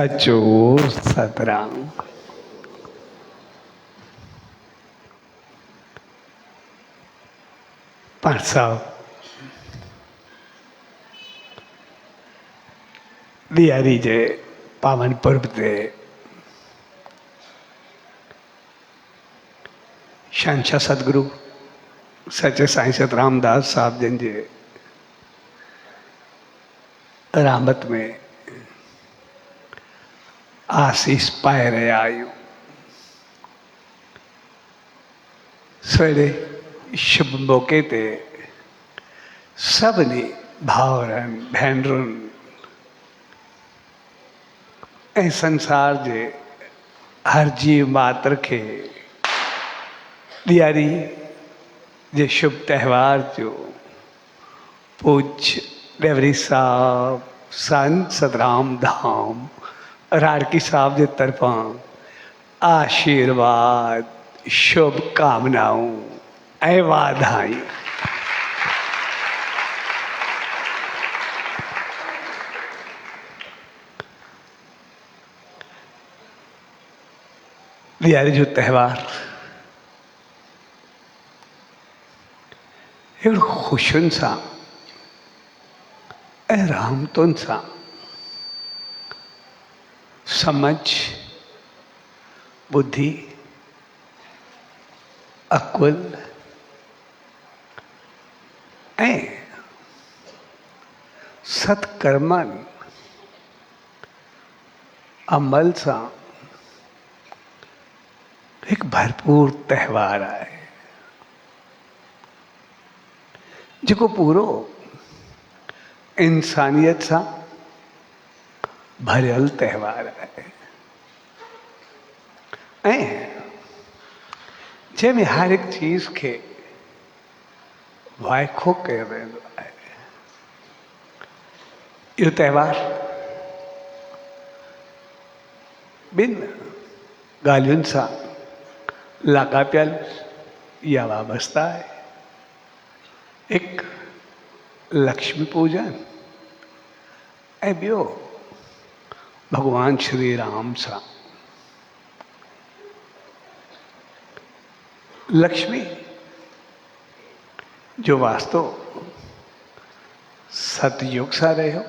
सचो सतराम। पण साहब दियारी जे पावन पर्व ते शहंशाह सतगुरु सच्चे साईं सतराम दास साहब जन जे रहमत में आसीस पाए रहिया आहियूं। सवेरे शुभ मौके ते सभिनी भाउरनि भेनरुनि ऐं संसार जे हर जीव मात्र खे ॾियारी जे शुभ त्योहार जो पूज्य डेवरी साहब संत सतराम धाम राड़की साहब जे तरफां आशीर्वाद शुभकामनाऊं ऐं वाधायूं। ॾियारी जो त्योहार अहिड़ो ख़ुशियुनि सां ऐं रहमतुनि सां समझ बुद्धि अकुल ऐं सत्कर्मनि अमल सां एक भरपूर त्योहार आहे जेको पूरो इंसानियत सां भरियल त्योहार आहे ऐं जंहिंमें हर हिकु चीज़ खे वाइखो कयो वेंदो आहे। इहो त्योहार ॿिनि ॻाल्हियुनि सां लाॻापियल या वाबस्ता आहे। हिकु लक्ष्मी पूजन ऐं ॿियो भगवान श्री राम सां। लक्ष्मी जो वास्तो सतयुग सां रहियो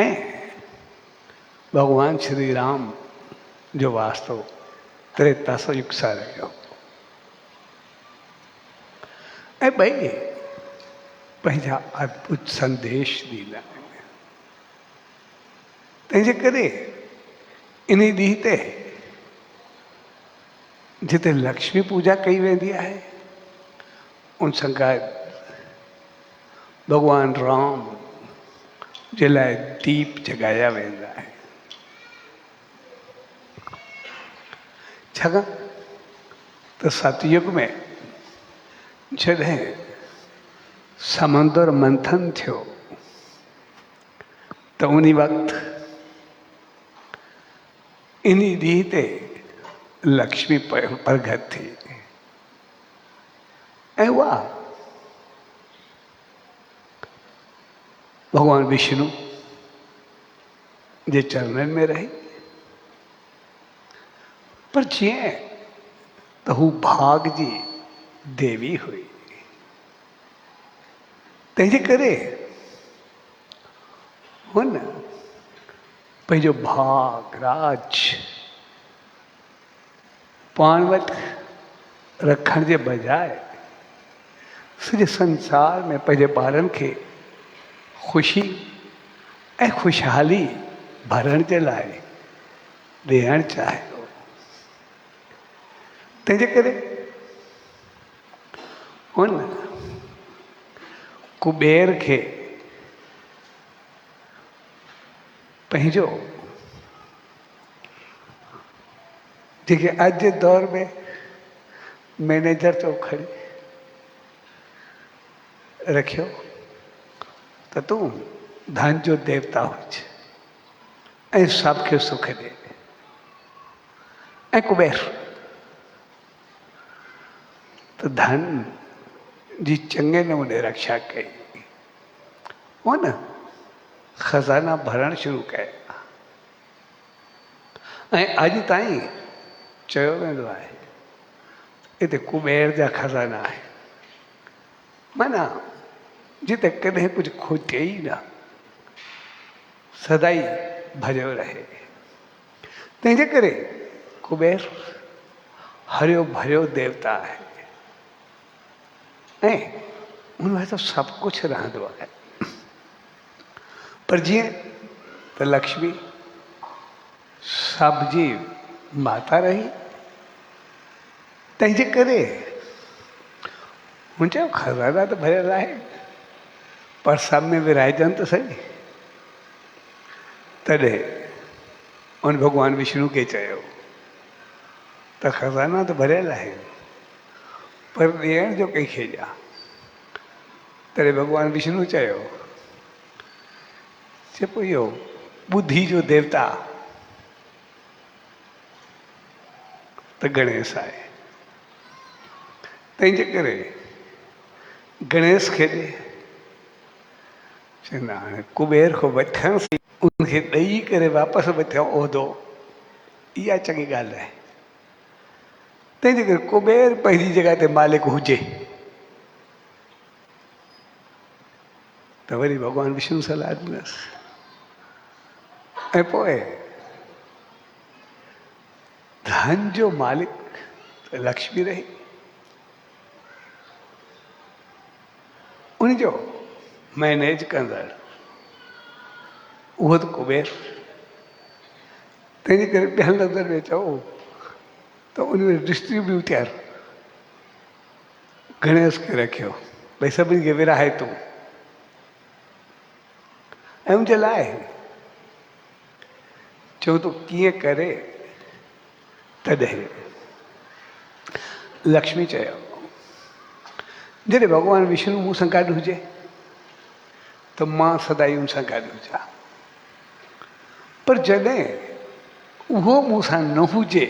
ऐं भगवान श्री राम जो वास्तो त्रेता युग सां रहियो ऐं ॿई पंहिंजा अद्भुत संदेश ॾींदा आहिनि। तंहिंजे करे इन ॾींहं ते जिते लक्ष्मी पूजा कई वेंदी आहे उन सां गॾु भगवान राम जे लाइ दीप जॻाया वेंदा आहिनि। छाकाणि त सतयुग में जॾहिं समंदर मंथन थियो त उन वक़्तु इन ॾींहं ते लक्ष्मी प्रगट थी ऐं उहा भगवान विष्णु जे चरणनि में रही। पर जीअं त हू भाग जी देवी हुई तंहिंजे करे हुन पंहिंजो भाग राज पाण वटि रखण जे बजाए सॼे संसार में पंहिंजे ॿारनि खे ख़ुशी ऐं ख़ुशहाली भरण जे लाइ ॾियणु चाहियो। तंहिंजे करे हुन कुबेर खे पंहिंजो जेके अॼु जे दौर में मैनेजर तो खणी रखियो त तूं धन जो देवता हुज ऐं सबके सुख दे। ऐं कुबेर तो धन जी चङे नमूने रक्षा कई। हुन खज़ाना भरण शुरू कया ऐं अॼु ताईं चयो वेंदो आहे हिते कुबेर जा खज़ाना आहिनि, माना जिते कॾहिं कुझु खोटे ई न, सदाई भरियो रहे। तंहिंजे करे कुबेर हरियो भरियो देवता आहे ऐं उन वटि सभु कुझु रहंदो आहे। पर जीअं त लक्ष्मी सभ जी माता रही, तंहिंजे करे हुन चयो खज़ाना त भरियल आहे, पर सभ में विराइजनि त सही। तॾहिं उन भॻवानु विष्णु खे चयो त खज़ाना त भरियल आहे, पर ॾियण जो कंहिंखे ॾियां। तॾहिं भॻवानु विष्णु चयो पोइ इहो ॿुद्धि जो देवता त गणेश आहे, तंहिंजे करे गणेश खे ॾे। चवंदा हाणे कुबेर खां वठण उनखे ॾेई करे वापसि वठियो उहिदो, इहा चङी ॻाल्हि आहे। तंहिंजे करे कुबेर पंहिंजी जॻह ते मालिक हुजे त वरी भॻवानु विष्णु सलाह ॾिनसि ऐं पोइ धन जो मालिक त लक्ष्मी रही, उनजो मैनेज कंदड़ उहो त कुबेर। तंहिंजे करे ॿियनि लफ़्ज़नि में चओ त उनमें डिस्ट्रीब्यूटर गणेश खे रखियो, भई सभिनी खे विराहे तूं। ऐं उनजे लाइ चओ तूं कीअं करे, तॾहिं लक्ष्मी चयो जॾहिं भॻवानु विष्णु मूं सां गॾु हुजे त मां सदाई हुन सां गॾु हुजां, पर जॾहिं उहो मूं सां न हुजे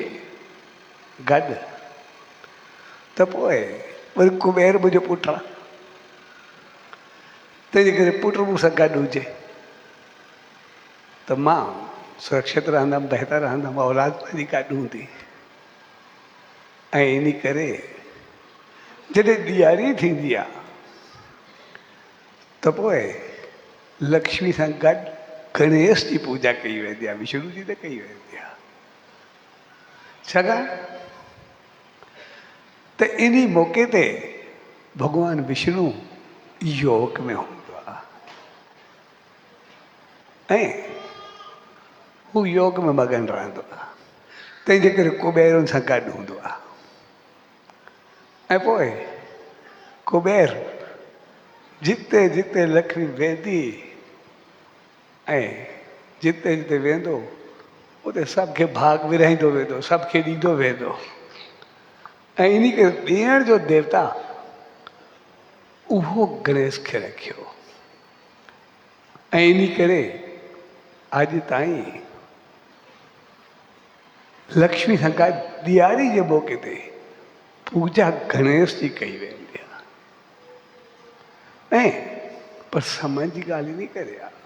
गॾु त पोइ वरी कुबेर मुंहिंजो पुटु आहे, तंहिंजे करे पुटु मूं सां गॾु हुजे त मां सुरक्षित रहंदमि, बहितर रहंदमि, औलाद पंहिंजी गॾु हूंदी। ऐं इन करे जॾहिं ॾियारी थींदी आहे त पोइ लक्ष्मी सां गॾु गणेश जी पूजा कई वेंदी आहे, विष्णु जी त कई वेंदी आहे। छाकाणि त इन मौक़े ते भॻवानु विष्णु योग में हूंदो आहे ऐं हू योग में मगन रहंदो आहे, तंहिंजे करे कुबेर हुन सां गॾु हूंदो आहे। ऐं पोइ कुबेर जिते जिते लक्ष्मी वेंदी ऐं जिते जिते वेंदो उते सभ खे भाग विराईंदो वेंदो, सभ खे ॾींदो वेंदो। ऐं इन करे ॾियण जो देवता उहो गणेश खे रखियो। ऐं इन करे अॼु ताईं लक्ष्मी सां गॾु ॾियारी जे मौक़े ते पूजा गणेश जी कई वेंदी आहे। ऐं पर समय जी ॻाल्हि नहीं करे आहे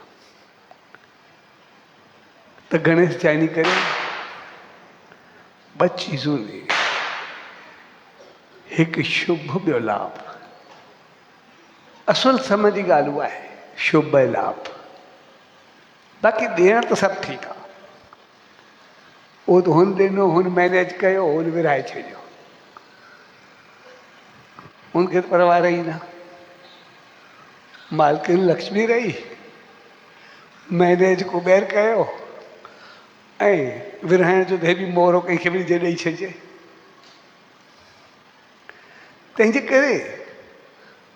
त गणेश जा इन करे ॿ चीज़ूं ॾे, हिकु शुभ ॿियो लाभ। असुल समय जी ॻाल्हि उहा आहे, शुभ ऐं लाभ। बाक़ी ॾियण त सभु ठीकु आहे, उहो त हुन ॾिनो, हुन मैनेज कयो, हुन विराए छॾियो, हुनखे त परवाह रही न। मालकिन लक्ष्मी रही, मैनेज कुबेर कयो ऐं विराइण जो बि मोहरो कंहिंखे बि ॾेई छॾिजे। तंहिंजे करे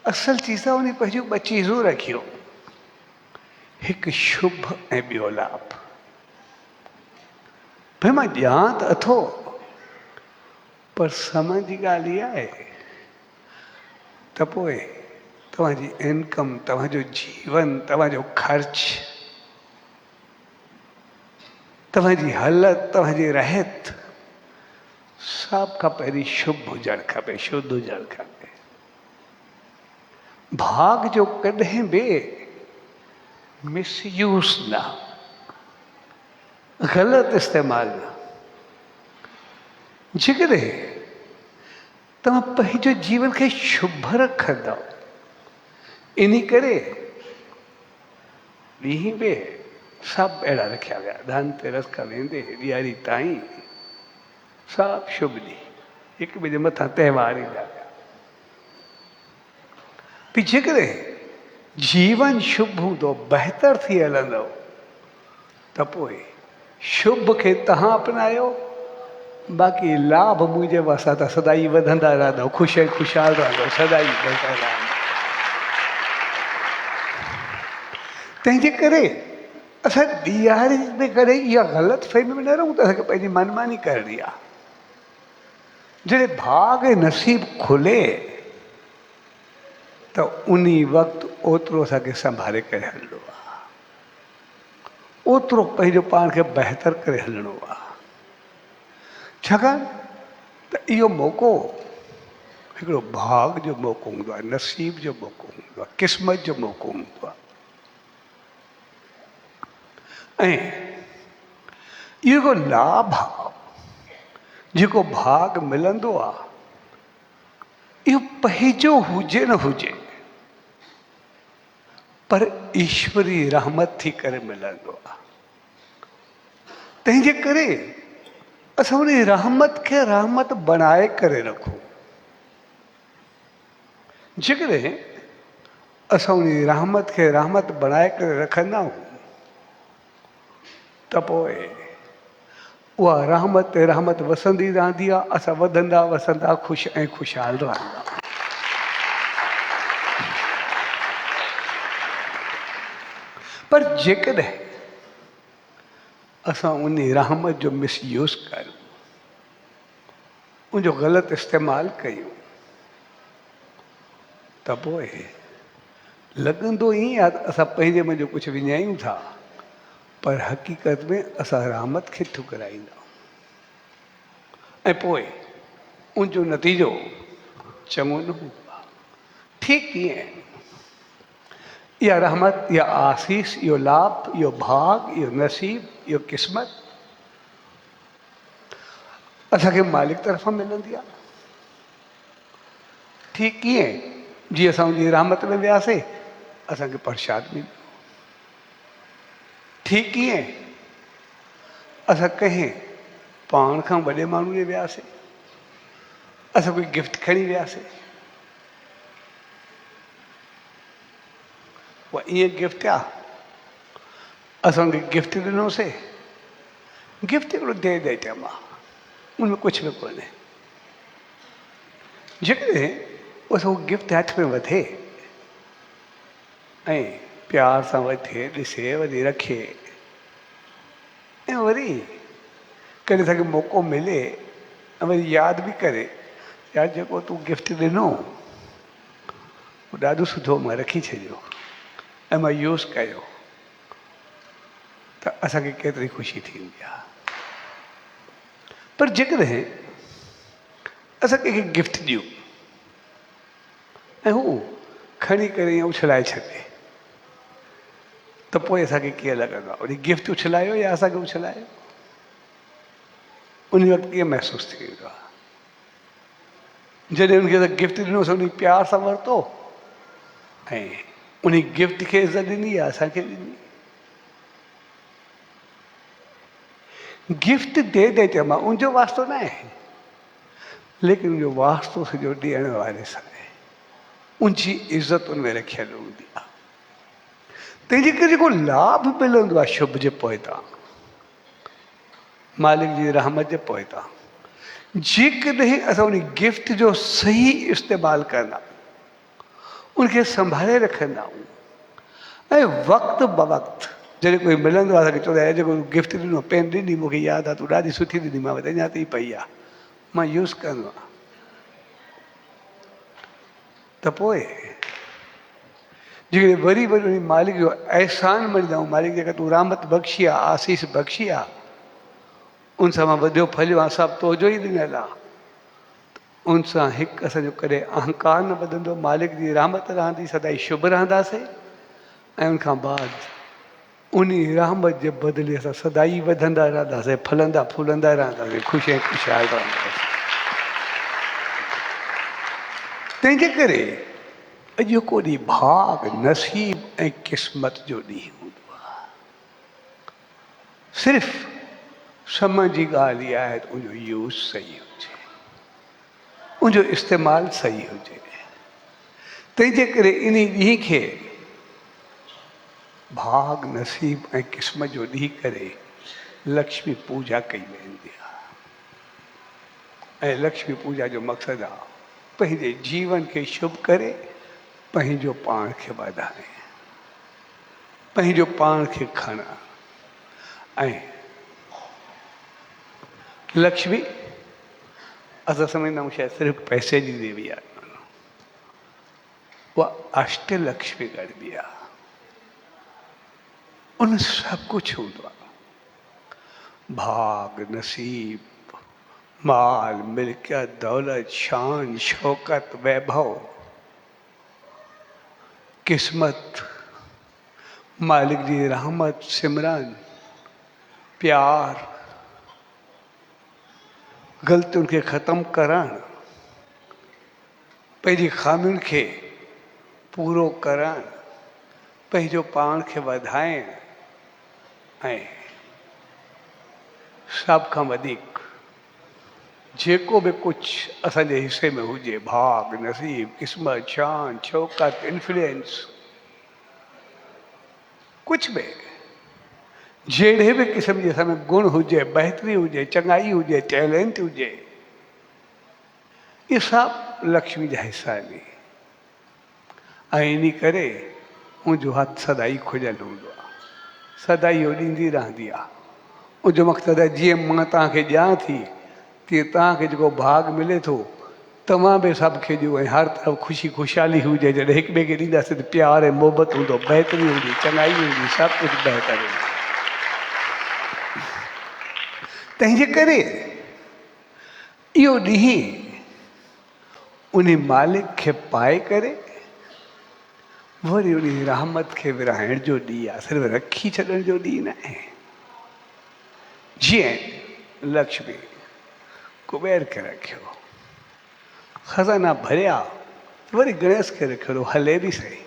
असल चीज़ उन पंहिंजूं ॿ चीज़ूं रखियो, हिकु शुभ ऐं ॿियो लाभ। भाई मां ॼां त अथो, पर समय जी ॻाल्हि इहा आहे त पोइ तव्हांजी इनकम, तव्हांजो जीवन, तव्हांजो ख़र्च, तव्हांजी हालत, तव्हांजी रहत सभ खां पहिरीं शुभ हुजणु खपे, शुद्ध हुजणु खपे। भाग जो कॾहिं बि मिसयूज़ न, ग़लति इस्तेमालु न। जेकॾहिं तव्हां पंहिंजो जीवन खे शुभ रखंदव, इन करे ॾींहं बि सभु अहिड़ा रखिया विया, धनतेरस खां वेंदे ॾियारी ताईं सभु शुभ ॾींहुं, हिक ॿिए जे मथां त्योहार ईंदा विया। भी जेकॾहिं जीवन शुभ हूंदो, बहितर थी हलंदव, त पोइ शुभ खे तव्हां अपनायो, बाक़ी लाभ मुंहिंजे वास्ता त सदाई वधंदा रहंदव, ख़ुशि ऐं ख़ुशहाल रहंदव, सदाई बहितर रहंदव। तंहिंजे करे असां ॾियारी में कॾहिं इहा ग़लति फ़हमी में न रहूं त असांखे पंहिंजी मनमानी करणी आहे। जॾहिं भाग ऐं नसीब खुले त उन वक़्तु ओतिरो असांखे संभाले करे हलणो आहे, ओतिरो पंहिंजो पाण खे बहितर करे हलणो आहे। छाकाणि त इहो मौक़ो हिकिड़ो भाग जो मौक़ो हूंदो आहे, नसीब जो मौक़ो हूंदो आहे, क़िस्मत जो मौक़ो हूंदो आहे। ऐं इहो लाभ आहे जेको भाग मिलंदो आहे, इहो पंहिंजो हुजे न हुजे, पर ईश्वरी रहमत थी करे मिलंदो आहे। तंहिंजे करे असां उन रहमत खे रहमत बणाए करे रखूं। जेकॾहिं असां उन रहमत खे रहमत बणाए करे रखंदा आहियूं, त पोइ उहा रहमत रहमत वसंदी रहंदी आहे, असां वधंदा वसंदा ख़ुशि ऐं ख़ुशहाल रहंदा। पर जेकॾहिं असां उन रहमत जो मिसयूज़ कयूं, उनजो ग़लति इस्तेमालु कयूं, त पोइ लॻंदो ईअं आहे त असां पंहिंजे में जो कुझु विञायूं था, पर हक़ीक़त में असां रहमत खे ठुकराईंदा ऐं पोइ उनजो नतीजो चङो न हूंदो आहे। ठीकु ईअं इहा रहमत, इहा आसीस, इहो लाभ, इहो भाग, इहो नसीब, इहो क़िस्मत असांखे मालिक तरफ़ां मिलंदी आहे। ठीकु ईअं जीअं असां उनजी रहमत में वियासीं, असांखे प्रसाद मिलियो। ठीकु ईअं असां कंहिं पाण खां वॾे माण्हू ॾे वियासीं, असां कोई गिफ्ट खणी वियासीं, उहा ईअं गिफ्ट आहे, असां उनखे गिफ्ट ॾिनोसीं, गिफ्ट हिकिड़ो दे दे टाइम आहे, उनमें कुझु बि कोन्हे। जेकॾहिं असां उहो गिफ्ट हथ में वठे ऐं प्यार सां वठे, ॾिसे, वरी रखे, ऐं वरी कॾहिं असांखे मौक़ो मिले ऐं वरी यादि बि करे, यार जेको तूं गिफ्ट ॾिनो उहो ॾाढो सुठो, मां रखी छॾियो ऐं मां यूज़ कयो, त असांखे केतिरी ख़ुशी थींदी आहे। पर जेकॾहिं असां कंहिंखे गिफ्ट ॾियूं ऐं हू खणी करे ईअं उछलाए छॾे, त पोइ असांखे कीअं लॻंदो आहे? वरी गिफ्ट उछलायो या असांखे उछलायो? उन वक़्तु कीअं महसूसु थी वेंदो आहे? जॾहिं उनखे असां गिफ्ट ॾिनोसीं, उन प्यार सां वरितो ऐं उन गिफ्ट खे इज़त ॾिनी या असांखे ॾिनी। गिफ्ट दे दे चयो मां, उनजो वास्तो न आहे, लेकिन उनजो वास्तो सॼो ॾियण वारे सां आहे, उनजी इज़त उनमें रखियल हूंदी आहे। तंहिंजे करे जेको लाभ मिलंदो आहे शुभ जे पोइतां, मालिक जी रहमत जे पोइतां, जेकॾहिं असां उन गिफ्ट जो सही इस्तेमालु कंदा, उनखे संभाले रखंदा आहियूं ऐं वक़्तु ब वक़्तु जॾहिं कोई मिलंदो आहे असांखे चवंदा आहिनि जेको गिफ्ट ॾिनो, पेन ॾिनी, मूंखे यादि आहे तूं ॾाढी सुठी ॾिनी, मां वटि अञा ताईं पई आहे, मां यूज़ कंदो आहियां। त पोइ जेकॾहिं वरी वरी उन मालिक जो अहसान मञंदा आहियूं, मालिक जेका तूं रहमत बख़्शी आहे, आसीस बख़्शी आहे, उन सां मां वधियो फलियो आहे, सभु तुंहिंजो ई ॾिनल आहे, उन सां हिकु असांजो कॾहिं अहंकार न वधंदो, मालिक जी रहमत रहंदी, सदाई शुभ रहंदासीं। ऐं उनखां बाद उन्हीं रहमत जे बदिले असां सदाई वधंदा रहंदासीं, फलंदा फूलंदा रहंदासीं, ख़ुशि ऐं ख़ुशहाल रहंदासीं। तंहिंजे करे अॼोको ॾींहुं भाग नसीब ऐं क़िस्मत जो ॾींहुं हूंदो आहे। सिर्फ़ु समय जी ॻाल्हि इहा आहे त उनजो यूज़ सही हुजे, उनजो इस्तेमालु सही हुजे। तंहिंजे करे इन ॾींहं खे भाग नसीब ऐं क़िस्मत जो ॾींहुं करे लक्ष्मी पूजा कई वेंदी आहे। ऐं लक्ष्मी पूजा जो मक़सदु आहे पंहिंजे जीवन खे शुभ करे पंहिंजो पाण खे वधाए, पंहिंजो पाण खे खणणु। ऐं लक्ष्मी असां सम्झंदा आहियूं शायदि सिर्फ़ु पैसे जी देवी आहे, उहा अष्टलक्ष्मी गणबी आहे। उन सभु कुझु हूंदो आहे, भाग नसीब माल मिल्कियत दौलत शान शौकत वैभव क़िस्मत मालिक जी रहमत सिमरन प्यार ग़लतियुनि खे ख़तमु करणु पंहिंजी ख़ामियुनि खे पूरो करणु पंहिंजो पाण खे वधाइणु ऐं सभ खां वधीक जेको बि कुझु असांजे हिसे में हुजे भाग नसीब क़िस्मत शान शौकत इन्फ्लुएंस कुझु बि जहिड़े बि क़िस्म जे असां में गुण हुजे बहितरी हुजे चङाई हुजे टैलेंट हुजे इहे सभु लक्ष्मी जा हिसा आहिनि। ऐं इन करे मुंहिंजो हथु सदाई खुलियलु हूंदो आहे, सदाई इहो ॾींदी रहंदी आहे। उनजो मक़सदु आहे जीअं मां तव्हांखे ॾियां थी तीअं तव्हांखे जेको भाग मिले थो तव्हां बि सभु खे ॾियो ऐं हर तरफ़ ख़ुशी ख़ुशहाली हुजे। जॾहिं हिक ॿिए खे ॾींदासीं त प्यार ऐं मोहबत हूंदो, बहितरी हूंदी, चङाई हूंदी, सभु कुझु बहितर हूंदो। तंहिंजे करे इहो ॾींहुं उन मालिक खे पाए करे वरी उन रहमत खे विरहाइण जो ॾींहुं आहे, सिर्फ़ु रखी छॾण जो ॾींहुं न आहे। जीअं लक्ष्मी कुबेर खे रखियो, खज़ाना भरिया, वरी गणेश खे रखियो, हले बि सही,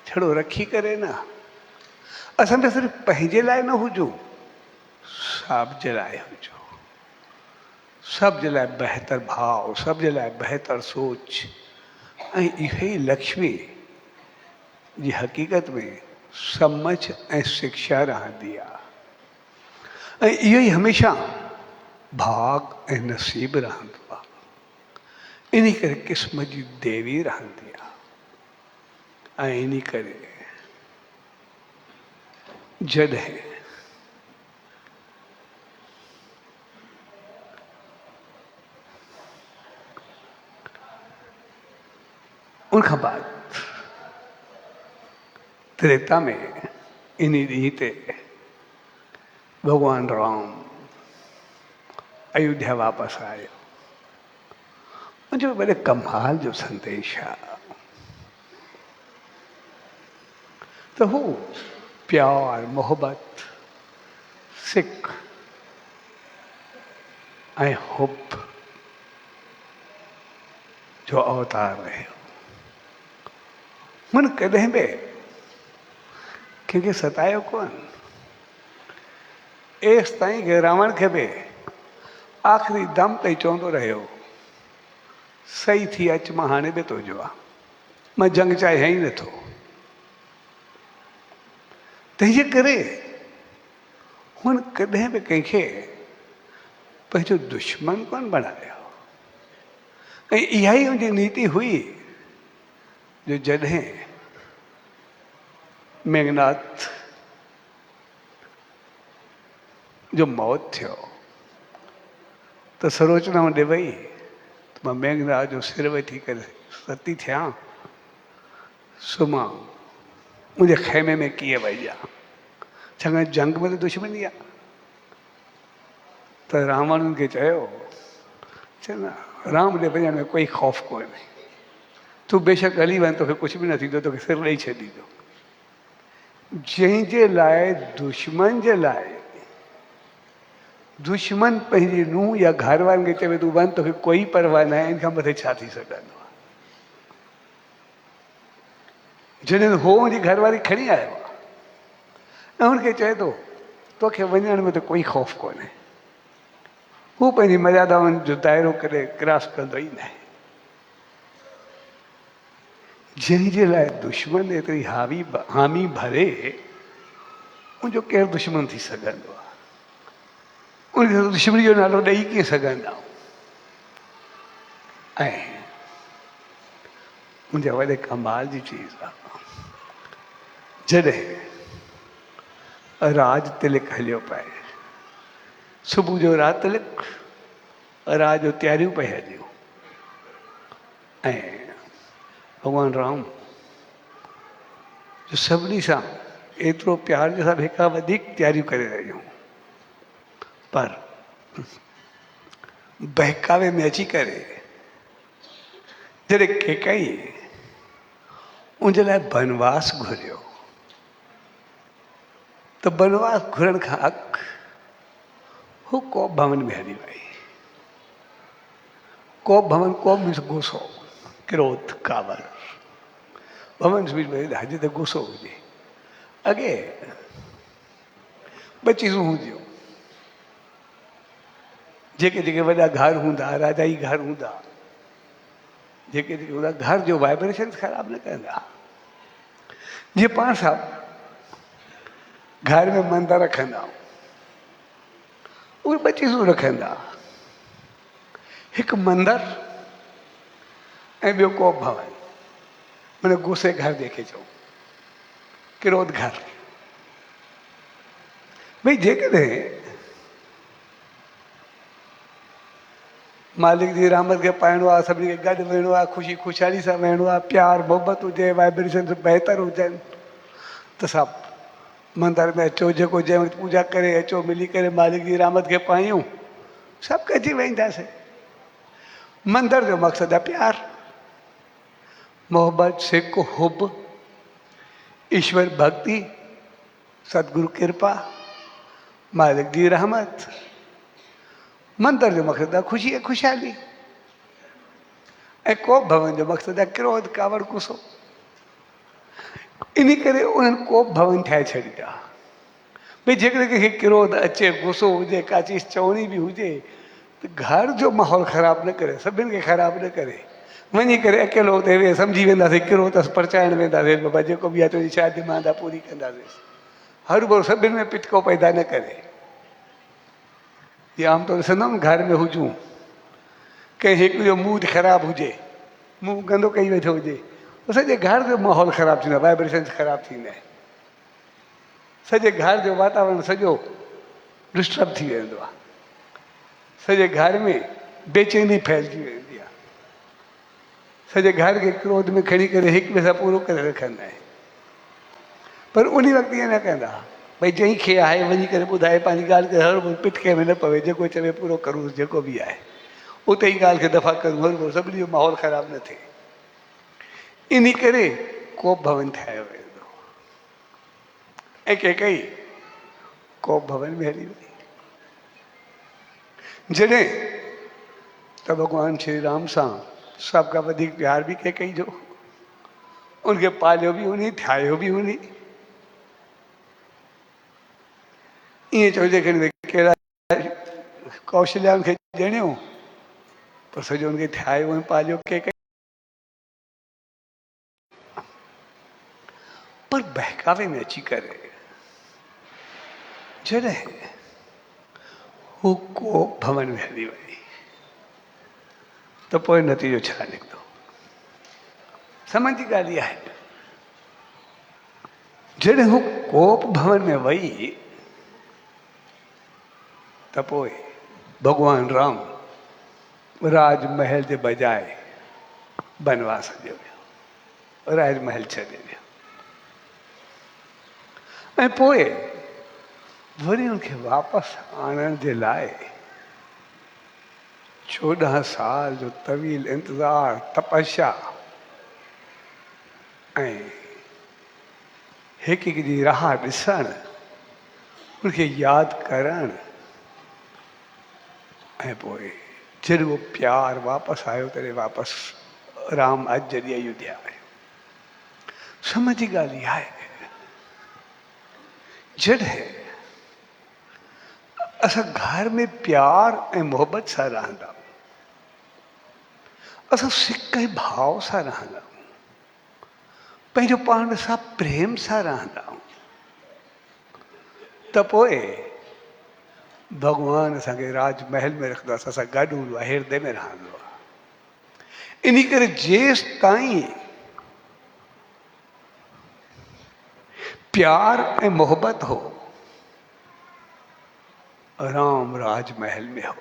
छड़ो रखी करे न। असां त सिर्फ़ु पंहिंजे लाइ न हुजूं, सभ जे लाइ हुजो, सभ जे लाइ बहितर भाव, सभ जे लाइ बहितर सोच। ऐं इहे ई लक्ष्मी जी हक़ीक़त में सम्झ ऐं शिक्षा रहंदी आहे। ऐं इहो ई हमेशह भाग ऐं नसीब रहंदो आहे। इन करे क़िस्मत जी देवी रहंदी आहे। ऐं इन करे जॾहिं उनखां बाद त्रेता में इन ॾींहं ते भॻवान राम अयोध्या वापसि आयो। मुंहिंजो वॾे कमाल जो संदेश आहे त हू प्यार मोहबत सिक ऐं हुब जो अवतार रहियो। मन कॾहिं बि कंहिंखे सतायो कोन, एसि ताईं कि रावण खे बि आख़िरी दम ताईं चवंदो रहियो सही थी अच, मां हाणे बि तुंहिंजो आहे, मां जंग चाहे ई नथो। तंहिंजे करे हुन कॾहिं बि कंहिंखे पंहिंजो दुश्मन कोन बणायो। ऐं इहा ई हुनजी नीति हुई जो जॾहिं मेघनाथ जो मौत थियो त सरोचना ॾे वई त मां मेघनाथ जो सिर वठी करे सती थियां, सुम्हां मुंहिंजे ख़ैमे में कीअं वई आहे, छाकाणि जंग में त दुश्मनी आहे। त रावण खे चयो न राम ॾे वञण में कोई ख़ौफ़ कोन्हे, तूं बेशक हली वञ, तोखे कुझु बि न थींदो, तोखे सिर ॾेई छॾींदो। जंहिंजे लाइ दुश्मन जे लाइ दुश्मन पंहिंजी नुंहुं या घर वारनि खे चवे तूं वञ, तोखे कोई परवाह न आहे, इन खां मथे छा थी सघंदो आहे। जॾहिं हो मुंहिंजी घरवारी खणी आयो आहे ऐं हुनखे चए थो तोखे वञण में त कोई ख़ौफ़ कोन्हे, हू पंहिंजी मर्यादाउनि जो दाइरो करे क्रॉस कंदो ई न आहे। जंहिंजे लाइ दुश्मन एतिरी हामी भरे, उनजो केरु दुश्मन थी सघंदो आहे? उनखे दुश्मनी जो नालो ॾेई कीअं सघंदा? ऐं मुंहिंजे वॾे कमाल जी चीज़ आहे, जॾहिं राज तिलक हलियो पए, सुबुह जो रात तिलक, रात जो तयारियूं पई हलियूं, ऐं भॻवान राम जो सभिनी सां एतिरो प्यार जे सां हिका वधीक तयारियूं करे रहियूं, पर बहकावे में अची करे जॾहिं केकई उनजे लाइ बनवास घुरियो, त बनवास घुरण खां अॻु हू कोप भवन में हली वई। कोप भवन, कोप मीन्स गुस्सो, क्रोध, कावर। भवन मीन्स जिते गुस्सो हुजे। अॻे ॿ चीज़ूं हूंदियूं, जेके जेके वॾा घर हूंदा, राजाई घर हूंदा, जेके जेके हूंदा, घर जो वाइब्रेशन ख़राबु न कंदा। जीअं पाण सां घर में मंदरु रखंदा, उहे ॿ चीज़ूं रखंदा, हिकु मंदरु ऐं ॿियो कोप भवन, माना गुस्से घर जंहिंखे चऊं, क्रोध घर। भई जेकॾहिं मालिक जी रहमत खे पाइणो आहे, सभिनी खे गॾु वेहणो आहे, ख़ुशी ख़ुशहाली सां वेहणो आहे, प्यार मोहबत हुजे, वाइब्रेशन बहितर हुजनि, त सभु मंदर में अचो, जेको जंहिं वटि पूजा करे अचो, मिली करे मालिक जी रहमत खे पायूं, सभु गॾिजी वेंदासीं। मंदर जो मक़सदु आहे प्यार, मोहबत, सिक, हुब, ईश्वर भक्ति, सतगुरु कृपा, मालिक जी रहमत। मंदर जो मक़सदु आहे ख़ुशी ऐं ख़ुशहाली, ऐं कोप भवन जो मक़सदु आहे क्रोध, कावड़, गुस्सो। इन करे उन्हनि कोप भवन ठाहे छॾिया। भई जेकॾहिं कंहिंखे क्रोध अचे, गुस्सो हुजे, का चीज़ चवणी बि हुजे, त घर जो माहौल ख़राबु न करे, सभिनि खे ख़राबु न करे, वञी करे अकेलो हुते वेह, सम्झी वेंदासीं क्रोध परचाइण वेंदासीं, बाबा जेको बि आहे तुंहिंजी शादी मांदा पूरी कंदासीं। हर भर सभिनि में पिटको पैदा न करे। ये आमतौर ॾिसंदा आहियूं घर में हुजूं, कंहिं हिकु जो मूड ख़राबु हुजे, मुंहुं गंदो कई वेठो हुजे, सॼे घर जो माहौल ख़राबु थींदो आहे, वाइब्रेशन ख़राबु थींदा आहिनि, सॼे घर जो वातावरण सॼो डिस्टर्ब थी वेंदो आहे, सॼे घर में बेचैनी फैलिजी वेंदी आहे, सॼे घर खे क्रोध में खणी करे हिक ॿिए सां पूरो करे रखंदा आहिनि। पर उन वक़्तु ईअं न कंदा, भई जंहिंखे आहे वञी करे ॿुधाए पंहिंजी ॻाल्हि खे, हर पिटके में न पवे, जेको चवे पूरो करूं, जेको बि आहे उते ई ॻाल्हि खे दफ़ा करूं, हर सभिनी जो माहौल ख़राबु न थिए। इन करे कोप भवन ठाहियो वेंदो, ऐं केकई कोप भवन में हली वई। जॾहिं त भॻवान श्री राम सां सभ खां वधीक प्यार बि केकई जो, उनखे पालियो बि उनी, ठाहियो बि उनी। ईअं चइजे कहिड़ा कौशल्या खे ॼणियो, पर सॼो उनखे ठाहियो ऐं पालियो केकई। पर बहकावे में अची करे जॾहिं हू कोप भवन में हली वई, त पोइ नतीजो छा निकितो? समझ जी ॻाल्हि इहा आहे, जॾहिं हू कोप भवन में वई त पोइ भॻवान राम राजमहल जे बजाए बनवास हलियो वियो, राजमहल छॾे वियो, ऐं पोइ वरी उनखे वापसि आणण जे लाइ 14 साल जो तवील इंतज़ार, तपस्या ऐं हिकु हिकु जी राह ॾिसणु, उनखे यादि करणु, ऐं पोइ जॾहिं उहो प्यार वापसि आयो तॾहिं वापसि राम अॼु जॾहिं अयोध्या आयो। समझ जी ॻाल्हि इहा आहे, जॾहिं असां घर में प्यार ऐं मोहबत सां रहंदा, असां सिक ऐं भाव सां रहंदा, पंहिंजो पाण सां प्रेम सां रहंदा, त पोइ भॻवानु असांखे राजमहल में रखंदो आहे, असां सां गॾु हूंदो आहे, हृदय में रहंदो आहे। इन करे जेसि ताईं प्यार ऐं मोहबत हो, राम राजमहल में हो,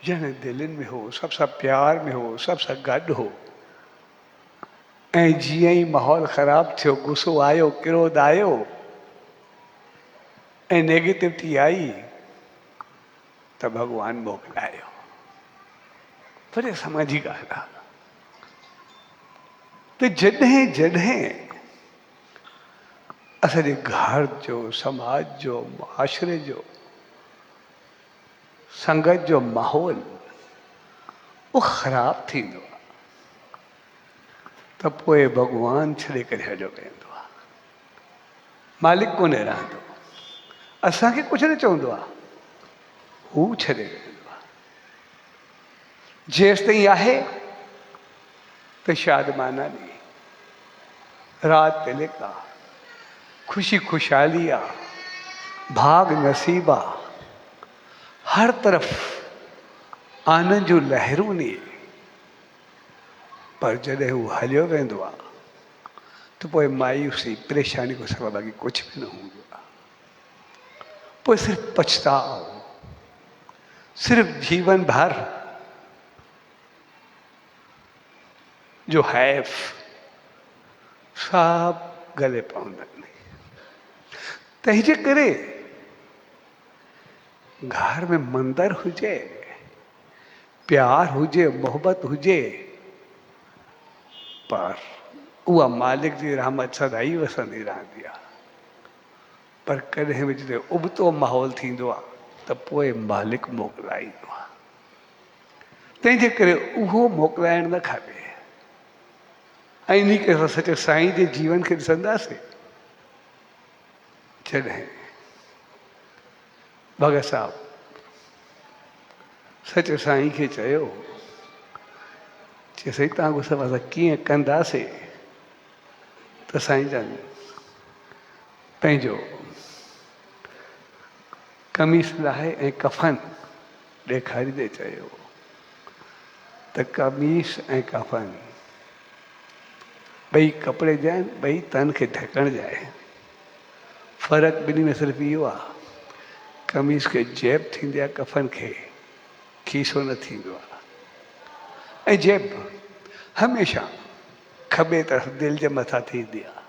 ॼण दिलनि में हो, सब सां प्यार में हो, सब सां गॾु हो। ऐं जीअं ई माहौल ख़राबु थियो, गुस्सो आयो, क्रोध आयो ऐं नेगेटिविटी आई, त भॻवानु मोकिलायो। पर समझ जी ॻाल्हि आहे, त जॾहिं जॾहिं असांजे घर जो, समाज जो, मुआशरे जो, संगत जो माहौल उहो ख़राबु थींदो आहे, त पोइ भॻवानु छॾे करे हलियो वेंदो आहे, मालिक कोन रहंदो, असांखे कुझु न चवंदो आहे, हू छॾे वेंदो आहे। जेसि ताईं आहे त शादमाना ॾे, रात तिलक आहे, खुशी खुशहाली आहे, भाग नसीब आहे, हर तरफ़ आनंद जूं लहरूं नी। पर जॾहिं हू हलियो वेंदो आहे त पोइ मायूसी परेशानी को सबबु बाक़ी कुझु बि न हूंदो आहे। पोइ सिर्फ़ु पछताओ, सिर्फ़ु जीवन भर जो हैफ़ सभु गले पवंदा आहिनि। तंहिंजे करे घर में मंदरु हुजे, प्यार हुजे, मोहबत हुजे, पर उहा मालिक जी रहमत सदाई वसंदी रहंदी आहे। पर कॾहिं बि जिते उबतो माहौल थींदो आहे त पोइ मालिक मोकिलाईंदो आहे। तंहिंजे करे उहो मोकिलाइणु न खपे। ऐं इन करे असां सचे साईं जे जीवन खे ॾिसंदासीं, जॾहिं भगत साहब सचे साईं खे चयो, चई साईं तव्हां सभु असां कीअं कंदासीं, त साईं जन पंहिंजो कमीस लाहे ऐं कफ़न ॾेखारींदे चयो त कमीस ऐं कफ़न ॿई कपिड़े जा आहिनि, ॿई तन खे ढकण जा आहिनि। फ़र्क़ु ॿिन्ही में सिर्फ़ु इहो आहे, कमीस खे जेब थींदी आहे, कफ़न खे खीसो न थींदो आहे। ऐं जेब हमेशह खॿे तरफ़ दिलि जे मथां थींदी आहे।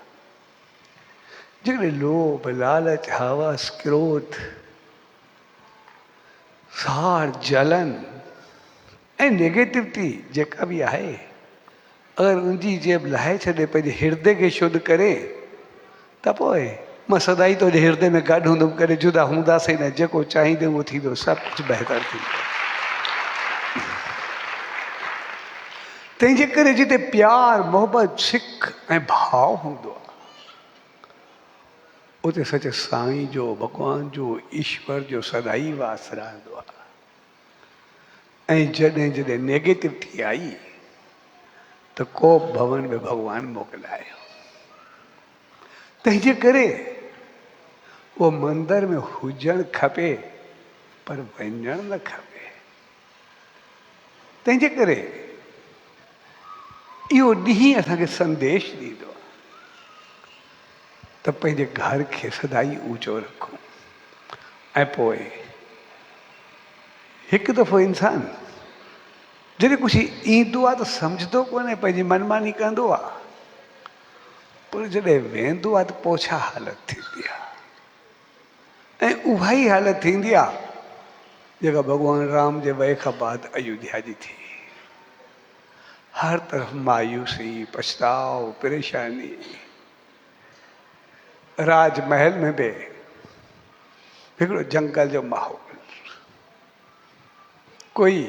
जेकॾहिं लोभ, लालच, हवस, क्रोध, साड़, जलन ऐं नेगेटिविटी जेका बि आहे, अगरि उनजी जेब लाहे छॾे, पंहिंजे हृदय खे शुद्ध करे, त पोइ मां सदाई तुंहिंजे हृदय में गॾु हूंदुमि, करे जुदा हूंदासीं न, जेको चाहींदे उहो थींदो, सभु कुझु बहितर थींदो। तंहिंजे करे जिते प्यार, मोहबत, सिक ऐं भाव हूंदो आहे, उते सचे साईं जो, भॻवान जो, ईश्वर जो सदाई वास रहंदो आहे। ऐं जॾहिं जॾहिं नेगेटिविटी आई त कोप भवन में भॻवानु मोकिलायो। तंहिंजे करे उहो मंदर में हुजणु खपे, पर वञणु न खपे। तंहिंजे करे इहो ॾींहुं असांखे संदेश ॾींदो आहे त पंहिंजे घर खे सदाई ऊचो रखूं। ऐं पोइ हिकु दफ़ो इंसानु जॾहिं कुझु ईंदो आहे त सम्झंदो कोन्हे, पंहिंजी मनमानी कंदो आहे, पर जॾहिं वेंदो आहे त पोइ छा हालत थींदी आहे। ऐं उहा ई हालत थींदी आहे जेका भॻवानु राम जे वये खां बाद अयोध्या जी थी। हर तरफ मायूसी, पछताव, परेशानी। राजमहल में भी हिकिड़ो जंगल जो माहौल। कोई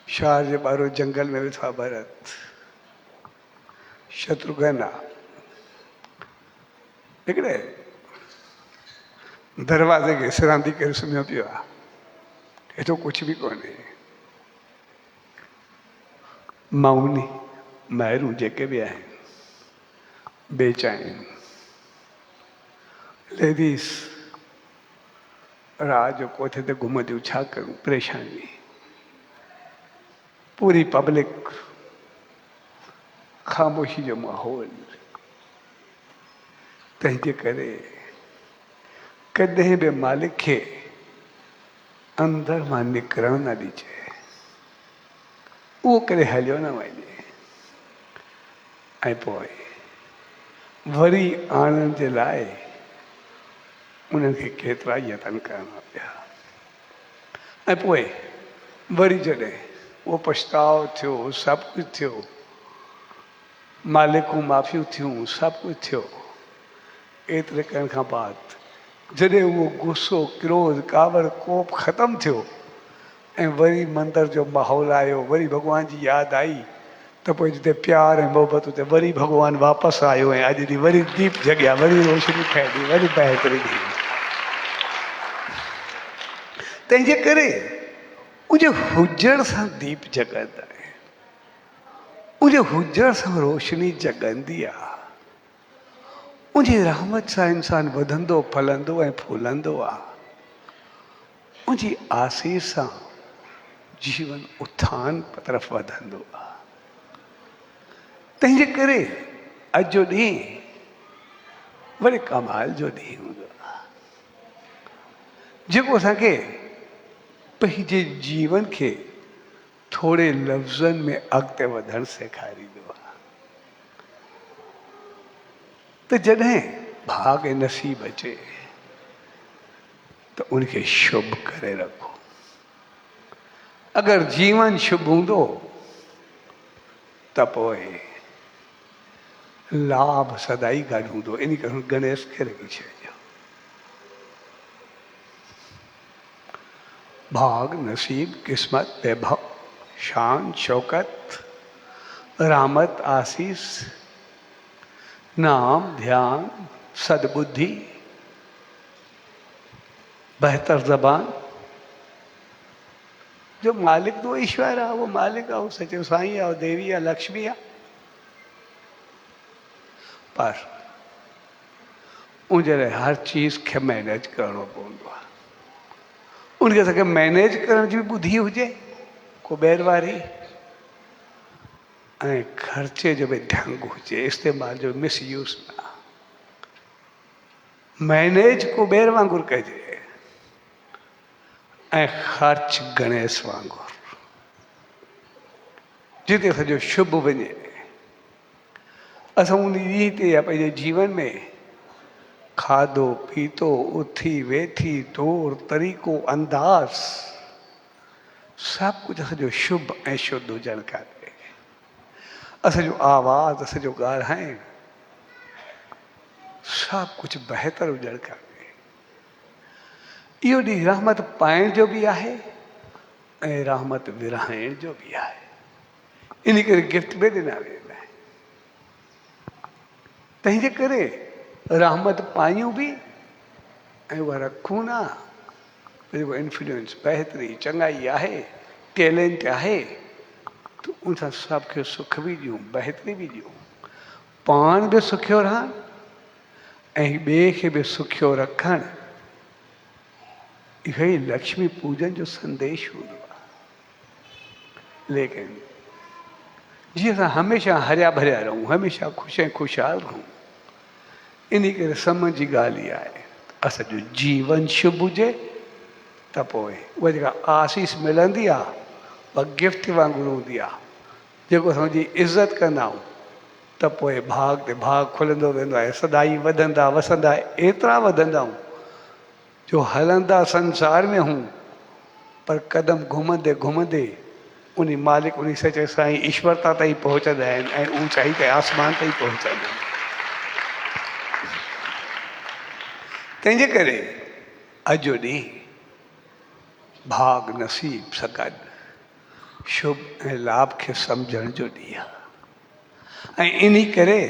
शहर जे ॿाहिरो जंगल में वेठो आहे भरत, शत्रुघ्न आहे, हिकिड़े दरवाज़े खे सिरांदी करे सुम्हियो पियो आहे, हेठो कुझु बि कोन्हे। माउनी माइरूं जेके बि आहिनि बेचैन, लेडीज़ रात जो कोठे ते घुमंदियूं, छा करूं, परेशानी। पूरी पब्लिक, ख़ामोशी जो माहौल। तंहिंजे करे कॾहिं बि मालिक खे अंदर मां निकिरण न ॾिजे, उहो करे हलियो न वञे। ऐं पोइ वरी आणण जे लाइ उन्हनि खे केतिरा यतन करणा पिया। ऐं पोइ वरी जॾहिं उहो पछताव थियो, सभु कुझु थियो, मालिकूं माफ़ियूं थियूं, सभु कुझु थियो, एतिरे करण खां बाद जॾहिं उहो गुस्सो, क्रोध, कावर, कोप ख़तमु थियो ऐं वरी मंदर जो माहौल आयो, वरी भॻवान जी यादि आई, त पोइ जिते प्यार ऐं मोहबत, उते वरी भॻवानु वापसि आयो ऐं अॼु ॾींहुं वरी दीप जॻिया, वरी रोशनी फैली, वरी बहितरी थी। तंहिंजे करे उनजे हुजण सां दीप जॻंदा आहिनि, उनजे हुजण सां रोशनी जॻंदी आहे। उनजी रहमत सां इंसानु वधंदो, फलंदो ऐं फूलंदो आहे। उनजी आसीस सां जीवन उथान तरफ़ वधंदो आहे। तंहिंजे करे अॼु जो ॾींहुं वरी कमाल जो ॾींहुं हूंदो आहे, जेको असांखे पंहिंजे जीवन खे थोरे लफ़्ज़नि में अॻिते वधणु सेखारींदो आहे। त जॾहिं भाग ऐं नसीब अचे त उनखे शुभ करे रखो। अगरि जीवन शुभ हूंदो त पोइ लाभ सदाई गॾु हूंदो। इन करे गणेश खे रखी छॾियो। भाग, नसीब, किस्मत, वैभव, शान, शौकत, रहमत, आसीस, नाम, ध्यान, सद्बुद्धि, बेहतर जबान। जो मालिक तो ईश्वर आहे, वो मालिक आहे, वो सचो साईं आहे, वो देवी आहे, लक्ष्मी आहे। पर उनजे लाइ हर चीज़ खे मैनेज करणो पवंदो आहे। उनखे असांखे मैनेज करण जी ॿुधी हुजे, कुबेर वारी, ऐं ख़र्चे जो बि ढंग हुजे, इस्तेमाल जो मिसयूज़ न। मैनेज कुबेर वांगुरु कजे ऐं ख़र्च गणेश वांगुरु। जिते सॼो शुभ वञे, असां उन रीति ते या पंहिंजे जीवन में खाधो पीतो, उथी वेठी, तौर तरीक़ो, अंदाज़, सभु कुझु असांजो शुभ ऐं शुद्ध हुजणु खपे। असांजो आवाज़, असांजो ॻाल्हाइण, सभु कुझु बहितर हुजणु खपे। इहो ॾींहुं रहमत पाइण जो बि आहे ऐं रहमत विरहाइण जो बि आहे। इन करे गिफ्ट बि ॾिना वेंदा आहिनि। तंहिंजे करे रहमत पायूं बि ऐं उहा रखूं न। जेको इन्फ्लुएंस, बहितरी, चङाई आहे, टैलेंट आहे, त उन सां सभ खे सुख बि ॾियूं, बहितरी बि ॾियूं, पाण बि सुखियो रहनि ऐं ॿिए खे बि सुखियो रखणु। इहो ई लक्ष्मी पूजन जो संदेश हूंदो आहे। लेकिन जीअं असां हमेशह हरिया भरिया रहूं, हमेशह ख़ुशि ऐं ख़ुशहाल रहूं, इन करे सम्झ जी ॻाल्हि इहा आहे, असांजो जीवन शुभ हुजे त पोइ उहा जेका आसीस मिलंदी आहे, उहा गिफ्ट वांगुरु हूंदी आहे। जेको असांजी इज़त कंदा आहियूं त पोइ भाग ते भाग खुलंदो वेंदो आहे। सदाई वधंदा वसंदा, एतिरा वधंदा आहियूं जो हलंदा संसार में हूं, पर क़दम घुमंदे घुमंदे उन्हीं मालिक उन्हीं सचे साईं ईश्वरता ताईं पहुचंदा आहिनि ऐं ऊचाई ते आसमान ताईं पहुचंदा आहिनि। तंहिंजे करे अॼु जो ॾींहुं भाग नसीब सां गॾु शुभ ऐं लाभ खे सम्झण जो ॾींहुं आहे। ऐं इन करे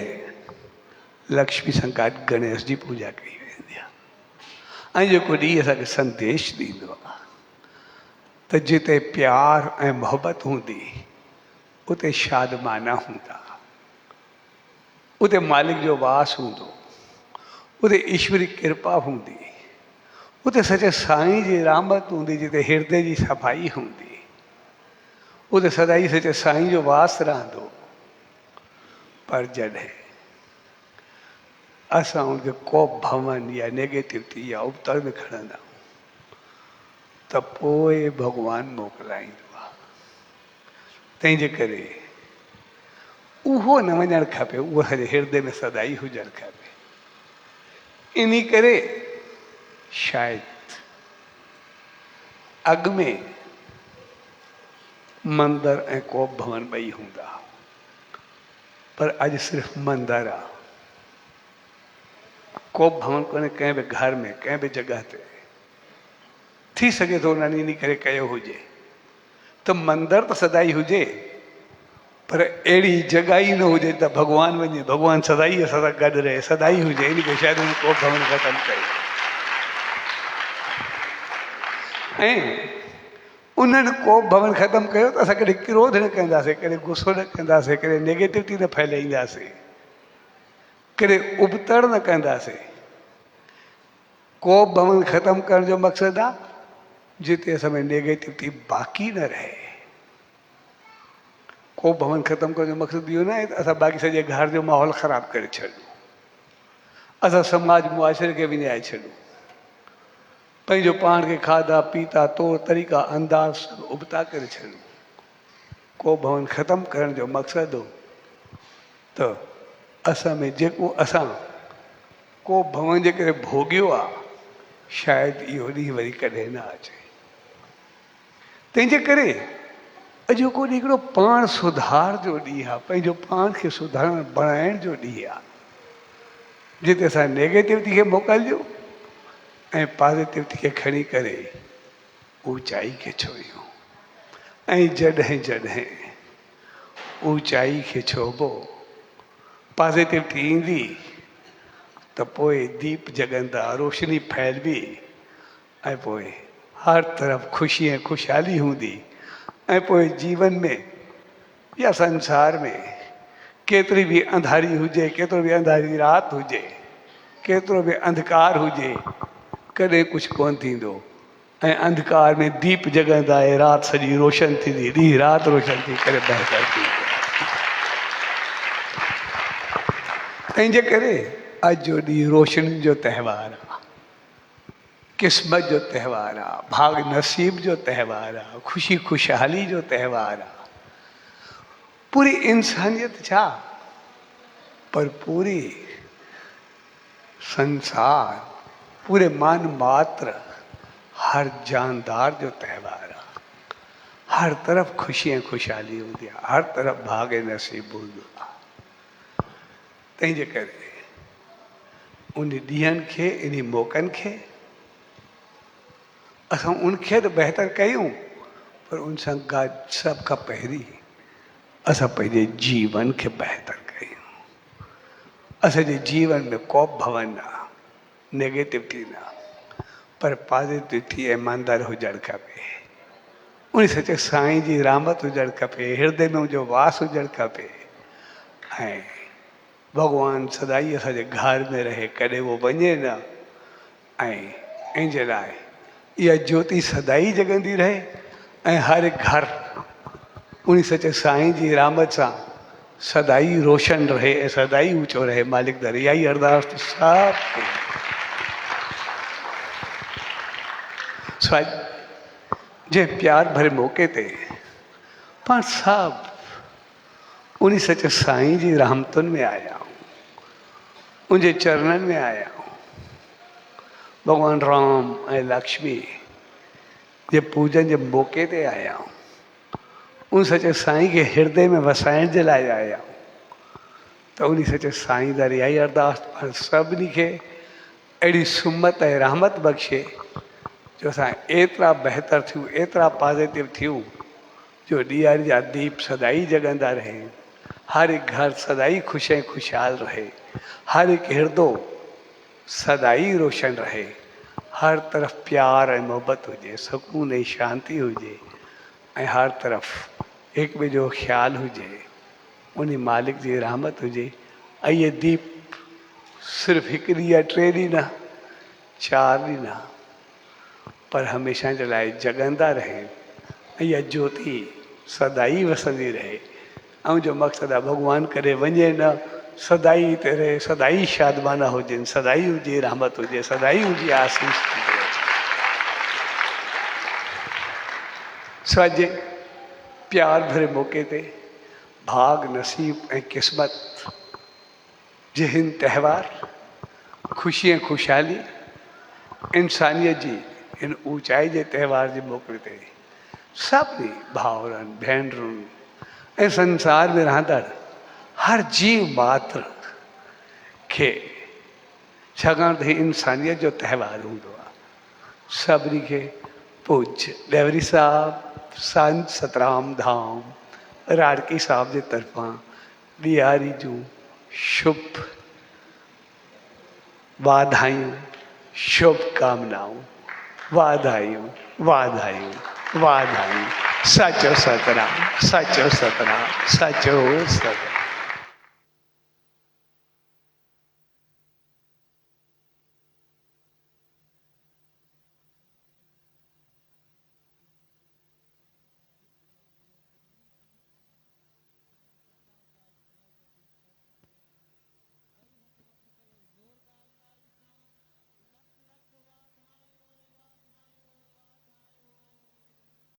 लक्ष्मी सां गॾु गणेश जी पूॼा कई वेंदी आहे। ऐं जेको ॾींहुं असांखे संदेश ॾींदो आहे त जिते प्यार ऐं मोहबत हूंदी उते शादमाना हूंदा, उते मालिक जो वास हूंदो, उते ईश्वरी कृपा हूंदी, उते सचे साईं जी रहमत हूंदी, जिते हृदय जी सफ़ाई हूंदी, उते सदाई सचे साईं जो वास रहंदो। पर जॾहिं असां उनखे को भवन या नेगेटिविटी या उबतर में खणंदा त पोइ भॻवानु मोकिलाईंदो आहे। तंहिंजे करे उहो न वञणु खपे, उहो सॼे हृदय में सदाई हुजणु खपे। इन करे शायदि अॻ में मंदरु ऐं को भवन ॿई हूंदा, पर अॼु सिर्फ़ु मंदरु आहे, को भवन कोन्हे कंहिं बि घर में, कंहिं बि जॻह ते। थी सघे थो उन्हनि इन करे कयो हुजे त मंदरु त सदाई हुजे, पर अहिड़ी जॻह ई न हुजे त भॻवानु वञे, भॻवानु सदाई असां सां गॾु रहे, सदाई हुजे। इन करे शायदि को भवन ख़तमु कयो। ऐं उन्हनि को भवन ख़तमु कयो त असां कॾहिं क्रोध न कंदासीं, कॾहिं गुस्सो न कंदासीं, कॾहिं नेगेटिविटी न फैलाईंदासीं, कॾहिं उबतड़ न कंदासीं। को भवन ख़तमु करण जो मक़सदु आहे जिते असां में नेगेटिविटी बाक़ी न रहे। को भवन ख़तमु करण जो मक़सदु इहो न आहे त असां बाक़ी सॼे घर जो माहौल ख़राबु करे छॾूं, असां समाज मुआशिरे खे विञाए छॾूं, पंहिंजो पाण खे खाधा पीता तौर तरीक़ा अंदाज़ उबता करे छॾूं। को भवन ख़तमु करण जो मक़सदु हो त असां में जेको असां को भवन जे करे भोॻियो आहे, शायदि इहो ॾींहुं वरी कॾहिं न अचे। तंहिंजे करे अॼोको ॾींहुं हिकिड़ो पाण सुधार जो ॾींहुं आहे, पंहिंजो पाण खे सुधारण बणाइण जो ॾींहुं आहे, जिते असां नेगेटिविटी खे मोकिलियूं ऐं पॉज़िटिविटी खे खणी करे ऊचाई खे छुइयूं। ऐं जॾहिं जॾहिं ऊचाई खे छुबो, पॉज़िटिविटी ईंदी त पोइ दीप जॻंदा, रोशनी फैलबी, ऐं पोइ हर तरफ़ ख़ुशी ऐं ख़ुशहाली हूंदी। ऐं पोइ जीवन में या संसार में केतिरी बि अंधारी हुजे, केतिरो बि अंधारी राति हुजे, केतिरो बि अंधकार हुजे, कॾहिं कुझु कोन थींदो। ऐं अंधकार में दीप जॻंदा ऐं राति सॼी रोशन थींदी, ॾींहुं राति रोशन थी करे बहितर थींदी। तंहिंजे करे अॼु जो ॾींहुं रोशनी जो त्योहारु आहे, क़िस्मत जो त्योहारु आहे, भाग नसीब जो त्योहारु आहे, ख़ुशी ख़ुशहाली जो त्योहारु आहे। पूरी इंसानियत छा, पर पूरी संसार, पूरे मान मात्र, हर जानदार जो त्योहारु आहे। हर तरफ़ ख़ुशी ऐं ख़ुशहाली हूंदी आहे, हर तरफ़ भाग ऐं नसीब हूंदो आहे। तंहिंजे करे उन ॾींहंनि खे, इन मौक़नि खे असां उनखे त बहितर कयूं, पर उन सां गॾु सभ खां पहिरीं असां पंहिंजे जीवन खे बहितर कयूं। असांजे जीवन में को भवन न, नेगेटिविटी न, पर पॉज़िटिविटी ऐं मंदरु हुजणु खपे। उन सचे साईं जी रहमत हुजणु खपे, हृदय में उनजो वास हुजणु खपे। ऐं भॻवानु सदाई असांजे घर में रहे, कॾहिं उहो वञे न। ऐं इन जे लाइ इहा ज्योति सदाई जॻंदी रहे ऐं हर हिकु घर उन सचे साईं जी रहमत सां सदाई रोशन रहे ऐं सदाई ऊचो रहे। मालिक दर इहा ई अरदास सभु जे प्यार भरे मौक़े ते पाण सभु उन सचे साईं जी रहमतुनि में आया आहियूं, उनजे चरणनि में आया आहियूं। भॻवान राम ऐं लक्ष्मी जे पूजन जे मौक़े ते आया आहियूं, उन सचे साईं खे हृदय में वसाइण जे लाइ आया आहियूं। त उन सचे साईं दर इहा ई अरदास पर सभिनी खे अहिड़ी सुमत ऐं रहमत बख़्शे जो असां एतिरा बहितर थियूं, एतिरा पॉज़िटिव थियूं जो ॾीआरी जा दीप सदाई जॻंदा रहे, हर हिकु घर सदाई ख़ुशि ऐं ख़ुशहाल रहे, हर हिकु हृदय सदाई रोशन रहे, हर तरफ़ प्यार ऐं मोहबत हुजे, सुकून ऐं शांती हुजे ऐं हर तरफ़ हिक ॿिए जो ख़्यालु हुजे, उन मालिक जी रहमत हुजे। ऐं इहे दीप सिर्फ़ु हिकु ॾींहुं या 3 ॾींहं न, 4 ॾींहं न, पर हमेशह जे लाइ जॻंदा रहे। ऐं इहा ज्योति सदाई वसंदी रहे। ऐं जो मक़सदु आहे भॻवानु करे वञे न, सदाई हिते रहे, सदाई शादमाना हुजनि, सदाई हुजे रहमत हुजे, सदाई हुजे आसीस हुजे। सो अॼु प्यार भरे मौक़े ते भाग नसीब ऐं क़िस्मत जे हिन त्योहार ख़ुशी ऐं ख़ुशहाली इंसानियत जी हिन ऊचाई जे त्योहार जे मौक़े ते सभिनी भाउरनि भेनरुनि ऐं संसार में रहंदड़ हर जीव मात्र खे, छाकाणि त हीउ इंसानियत जो त्योहार हूंदो आहे, सभिनी खे पूज्य डेवरी साहब संत सतराम धाम राड़की साहब जे तरफ़ां ॾियारी जूं शुभ वाधायूं, शुभकामनाऊं, वाधायूं वाधायूं वाधायूं। सचो सतराम, सचो सतराम, सचो सतराम।